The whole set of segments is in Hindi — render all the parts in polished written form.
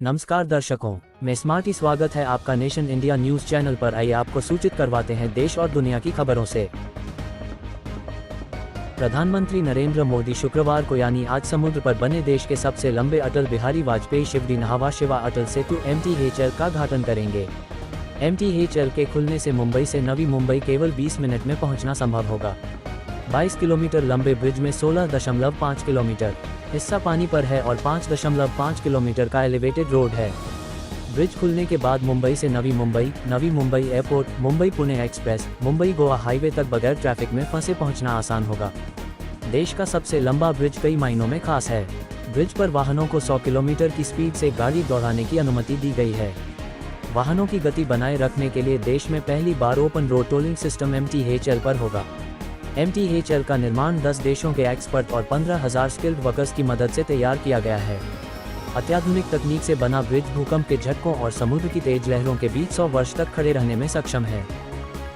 नमस्कार दर्शकों, मैं स्मार्टी स्वागत है आपका नेशन इंडिया न्यूज चैनल पर। आइए आपको सूचित करवाते हैं देश और दुनिया की खबरों से। प्रधानमंत्री नरेंद्र मोदी शुक्रवार को यानी आज समुद्र पर बने देश के सबसे लंबे अटल बिहारी वाजपेयी शिवडी नहावा शिवा अटल सेतु MTHL का उद्घाटन करेंगे। MTHL के खुलने से मुंबई से नवी मुंबई केवल 20 मिनट में पहुंचना संभव होगा। 22 किलोमीटर लंबे ब्रिज में 16.5 किलोमीटर हिस्सा पानी पर है और 5.5 किलोमीटर का एलिवेटेड रोड है। ब्रिज खुलने के बाद मुंबई से Navi Mumbai airport, Mumbai Pune express, Mumbai Goa highway तक बगैर ट्रैफिक में फंसे पहुंचना आसान होगा। देश का सबसे लंबा ब्रिज कई मायनों में खास है। ब्रिज पर वाहनों को 100 किलोमीटर की स्पीड से गाड़ी दौड़ाने की अनुमति दी गई है। वाहनों की गति बनाए रखने के लिए देश में पहली बार open road tolling system MTHL पर होगा। MTHL का निर्माण 10 देशों के एक्सपर्ट और 15,000 स्किल्ड वर्कर्स की मदद से तैयार किया गया है। अत्याधुनिक तकनीक से बना ब्रिज भूकंप के झटकों और समुद्र की तेज लहरों के बीच 100 वर्ष तक खड़े रहने में सक्षम है।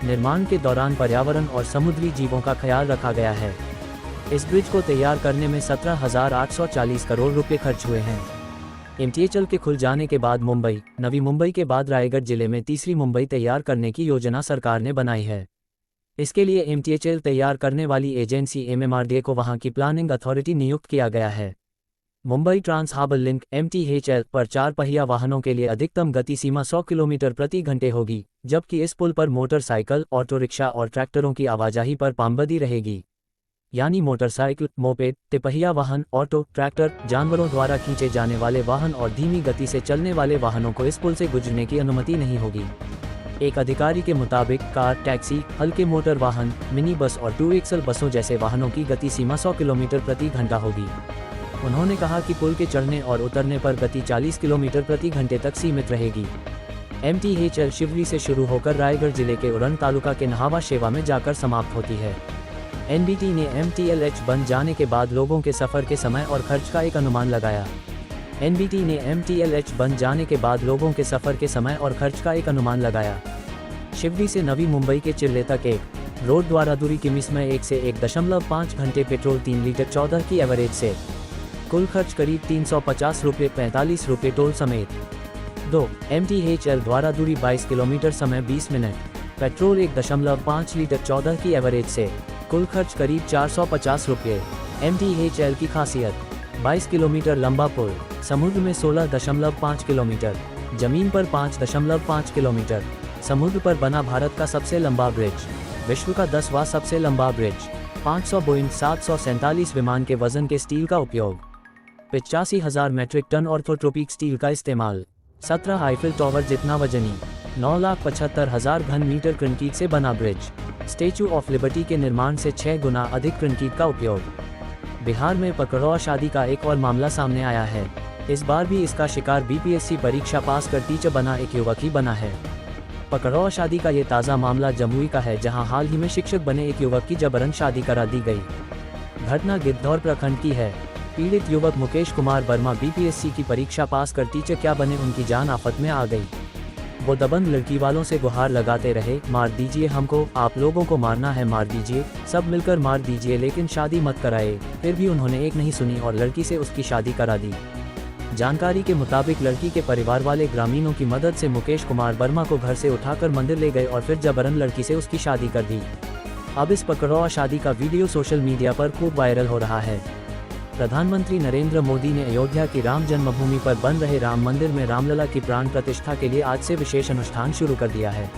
निर्माण के दौरान पर्यावरण और समुद्री जीवों का ख्याल रखा गया है। इस ब्रिज को तैयार करने में 17,840 करोड़ रुपए खर्च हुए हैं। MTHL के खुल जाने के बाद मुंबई, नवी मुंबई के बाद रायगढ़ जिले में तीसरी मुंबई तैयार करने की योजना सरकार ने बनाई है। इसके लिए MTHL तैयार करने वाली एजेंसी MMRDA को वहां की प्लानिंग अथॉरिटी नियुक्त किया गया है। Mumbai trans harbour link MTHL पर 4 पहिया वाहनों के लिए अधिकतम गति सीमा 100 किलोमीटर प्रति घंटे होगी, जबकि इस पुल पर मोटरसाइकिल, ऑटो रिक्शा और ट्रैक्टरों की आवाजाही पर पाबंदी रहेगी। यानी मोटरसाइकिल, मोपेड, तिपहिया वाहन, ऑटो, ट्रैक्टर, जानवरों द्वारा खींचे जाने वाले वाहन और धीमी गति से चलने वाले वाहनों को इस पुल से गुजरने की अनुमति नहीं होगी। एक अधिकारी के मुताबिक कार, टैक्सी, हल्के मोटर वाहन, मिनी बस और 2XL बसों जैसे वाहनों की गति सीमा 100 किलोमीटर प्रति घंटा होगी। उन्होंने कहा कि पुल के चढ़ने और उतरने पर गति 40 किलोमीटर प्रति घंटे तक सीमित रहेगी। MTHL शिवरी से शुरू होकर रायगढ़ जिले के उरण तालुका के नहावा शेवा में जाकर समाप्त होती है। NBT ने MTLH बन जाने के बाद लोगों के सफर के समय और खर्च का एक अनुमान लगाया। NBT ने MTLH बन जाने के बाद लोगों के सफर के समय और खर्च का एक अनुमान लगाया। शिवडी से नवी मुंबई के चिल्ले तक एक रोड द्वारा दूरी की मिस में 1 से 1.5 घंटे पेट्रोल 3 लीटर 14 की एवरेज से कुल खर्च करीब 350 रुपये 45 रुपये टोल समेत। 2. MTHL द्वारा दूरी 22 किलोमीटर समय 20 मिनट, पेट्रोल 1.5 लीटर 14 की एवरेज से कुल खर्च करीब 450 रुपये। MTHL की खासियत: 22 किलोमीटर लंबा पुल, समुद्र में 16.5 किलोमीटर, जमीन पर 5.5 किलोमीटर, समुद्र पर बना भारत का सबसे लंबा ब्रिज, विश्व का 10वां सबसे लंबा ब्रिज, 500 बोइंग 747 विमान के वजन के स्टील का उपयोग, 85,000 मेट्रिक टन ऑर्थोट्रोपिक स्टील का इस्तेमाल, 17 आईफिल टॉवर जितना वजनी, 9,75,000 घन मीटर कंक्रीट से बना ब्रिज, स्टैच्यू ऑफ लिबर्टी के निर्माण से 6 गुना अधिक कंक्रीट का उपयोग। बिहार में पकड़ौआ शादी का एक और मामला सामने आया है। इस बार भी इसका शिकार BPSC परीक्षा पास कर टीचर बना एक युवक ही बना है। पकड़ौआ शादी का ये ताज़ा मामला जमुई का है, जहां हाल ही में शिक्षक बने एक युवक की जबरन शादी करा दी गई। घटना गिद्धौर प्रखंड की है। पीड़ित युवक मुकेश कुमार वर्मा BPSC की परीक्षा पास कर टीचर क्या बने, उनकी जान आफत में आ गई। वो दबंग लड़की वालों से गुहार लगाते रहे, मार दीजिए हमको, आप लोगों को मारना है मार दीजिए, सब मिलकर मार दीजिए, लेकिन शादी मत कराए। फिर भी उन्होंने एक नहीं सुनी और लड़की से उसकी शादी करा दी। जानकारी के मुताबिक लड़की के परिवार वाले ग्रामीणों की मदद से मुकेश कुमार वर्मा को घर से उठाकर मंदिर ले गए और फिर जबरन लड़की से उसकी शादी कर दी। अब इस पकड़ौआ शादी का वीडियो सोशल मीडिया पर खूब वायरल हो रहा है। प्रधानमंत्री नरेंद्र मोदी ने अयोध्या की राम जन्मभूमि पर बन रहे राम मंदिर में रामलला की प्राण प्रतिष्ठा के लिए आज से विशेष अनुष्ठान शुरू कर दिया है।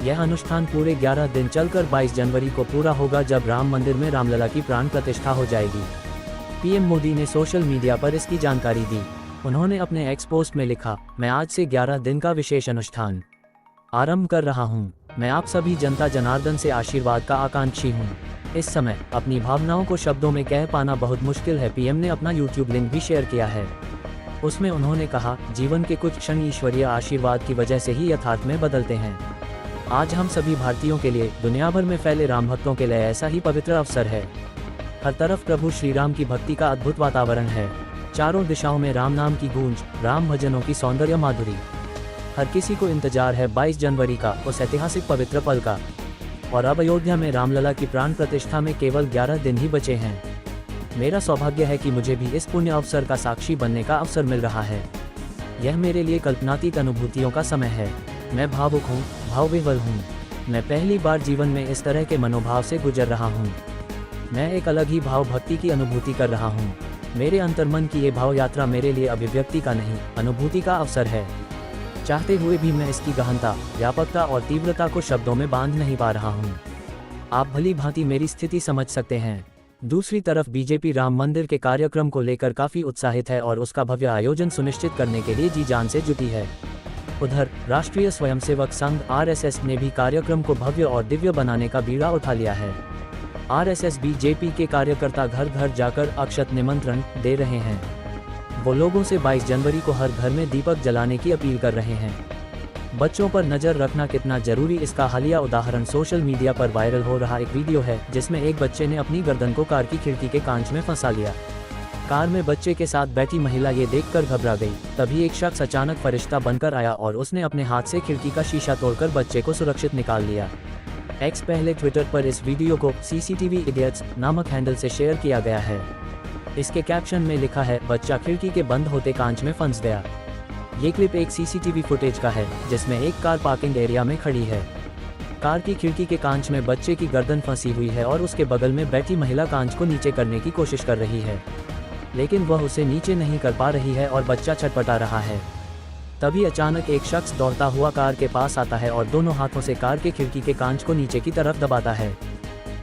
यह अनुष्ठान पूरे 11 दिन चलकर 22 जनवरी को पूरा होगा, जब राम मंदिर में रामलला की प्राण प्रतिष्ठा हो जाएगी। PM मोदी ने सोशल मीडिया पर इसकी जानकारी दी। उन्होंने अपने एक्स पोस्ट में लिखा, मैं आज से 11 दिन का विशेष अनुष्ठान आरंभ कर रहा हूं। मैं आप सभी जनता जनार्दन से आशीर्वाद का आकांक्षी हूं। इस समय अपनी भावनाओं को शब्दों में कह पाना बहुत मुश्किल है। PM ने अपना YouTube लिंक भी शेयर किया है। उसमें उन्होंने कहा, जीवन के कुछ क्षण ईश्वरीय आशीर्वाद की वजह से ही यथार्थ में बदलते हैं। आज हम सभी भारतीयों के लिए, दुनिया भर में फैले राम भक्तों के लिए ऐसा ही पवित्र अवसर है। हर तरफ प्रभु श्री राम की भक्ति का अद्भुत वातावरण है। चारों दिशाओं में राम नाम की गूंज, राम भजनों की सौंदर्य माधुरी। हर किसी को इंतजार है 22 जनवरी का, उस ऐतिहासिक पवित्र पल का। और अब अयोध्या में रामलला की प्राण प्रतिष्ठा में केवल 11 दिन ही बचे हैं। मेरा सौभाग्य है कि मुझे भी इस पुण्य अवसर का साक्षी बनने का अवसर मिल रहा है। यह मेरे लिए कल्पनातीत अनुभूतियों का समय है। मैं भावुक हूँ, भावविह्वल हूँ। मैं पहली बार जीवन में इस तरह के मनोभाव से गुजर रहा हूँ। मैं एक अलग ही भाव भक्ति की अनुभूति कर रहा हूँ। मेरे अंतर्मन की ये भाव यात्रा मेरे लिए अभिव्यक्ति का नहीं, अनुभूति का अवसर है। चाहते हुए भी मैं इसकी गहनता, व्यापकता और तीव्रता को शब्दों में बांध नहीं पा रहा हूँ। आप भली भांति मेरी स्थिति समझ सकते हैं। दूसरी तरफ बीजेपी राम मंदिर के कार्यक्रम को लेकर काफ़ी उत्साहित है और उसका भव्य आयोजन सुनिश्चित करने के लिए जी जान से जुटी है। उधर राष्ट्रीय स्वयंसेवक संघ आरएसएस ने भी कार्यक्रम को भव्य और दिव्य बनाने का बीड़ा उठा लिया है। आरएसएस बीजेपी के कार्यकर्ता घर घर जाकर अक्षत निमंत्रण दे रहे हैं। वो लोगों से 22 जनवरी को हर घर में दीपक जलाने की अपील कर रहे हैं। बच्चों पर नज़र रखना कितना जरूरी, इसका हालिया उदाहरण सोशल मीडिया पर वायरल हो रहा एक वीडियो है जिसमें एक बच्चे ने अपनी गर्दन को कार की खिड़की के कांच में फंसा लिया। कार में बच्चे के साथ बैठी महिला ये देखकर घबरा गई। तभी एक शख्स अचानक फरिश्ता बनकर आया और उसने अपने हाथ से खिड़की का शीशा तोड़कर बच्चे को सुरक्षित निकाल लिया। एक्स पहले ट्विटर पर इस वीडियो को सीसीटीवी इडियट्स नामक हैंडल से शेयर किया गया है। इसके कैप्शन में लिखा है, बच्चा खिड़की के बंद होते कांच में फंस गया। ये क्लिप एक सीसीटीवी फुटेज का है जिसमें एक कार पार्किंग एरिया में खड़ी है। कार की खिड़की के कांच में बच्चे की गर्दन फंसी हुई है और उसके बगल में बैठी महिला कांच को नीचे करने की कोशिश कर रही है, लेकिन वह उसे नीचे नहीं कर पा रही है और बच्चा छटपटा रहा है। तभी अचानक एक शख्स दौड़ता हुआ कार के पास आता है और दोनों हाथों से कार के खिड़की के कांच को नीचे की तरफ दबाता है।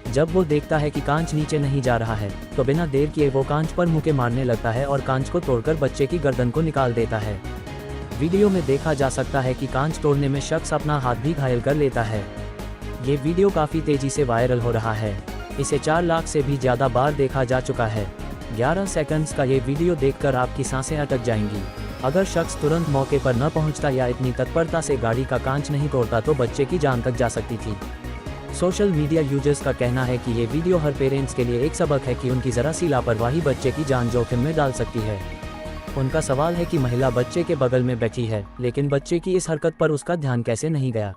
जब वो देखता है कि कांच नीचे नहीं जा रहा है तो बिना देर किए वो कांच पर मुक्के मारने लगता है और कांच को तोड़कर बच्चे की गर्दन को निकाल देता है। वीडियो में देखा जा सकता है कि कांच तोड़ने में शख्स अपना हाथ भी घायल कर लेता है। ये वीडियो काफ़ी तेज़ी से वायरल हो रहा है। इसे 4 लाख से भी ज़्यादा बार देखा जा चुका है। 11 सेकंड्स का ये वीडियो देखकर आपकी सांसें अटक जाएंगी। अगर शख्स तुरंत मौके पर न पहुंचता या इतनी तत्परता से गाड़ी का कांच नहीं तोड़ता तो बच्चे की जान तक जा सकती थी। सोशल मीडिया यूजर्स का कहना है कि ये वीडियो हर पेरेंट्स के लिए एक सबक है कि उनकी ज़रा सी लापरवाही बच्चे की जान जोखिम में डाल सकती है। उनका सवाल है कि महिला बच्चे के बगल में बैठी है, लेकिन बच्चे की इस हरकत पर उसका ध्यान कैसे नहीं गया।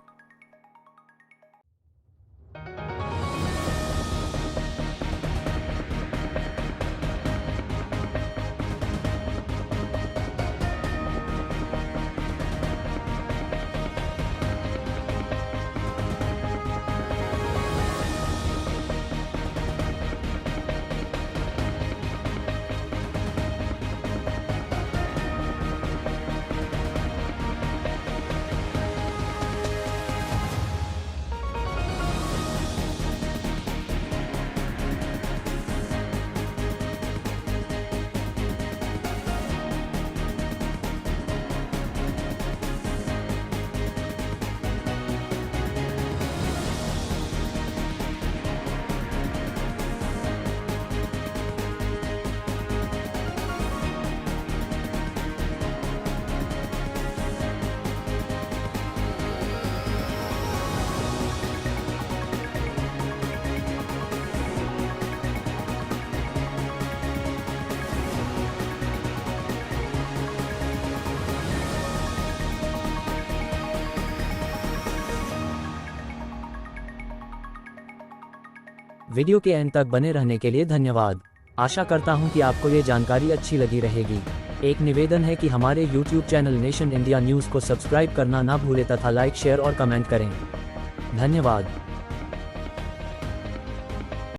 वीडियो के एंड तक बने रहने के लिए धन्यवाद। आशा करता हूं कि आपको ये जानकारी अच्छी लगी रहेगी। एक निवेदन है कि हमारे YouTube channel nation India news को सब्सक्राइब करना ना भूलें तथा लाइक, शेयर और कमेंट करें। धन्यवाद।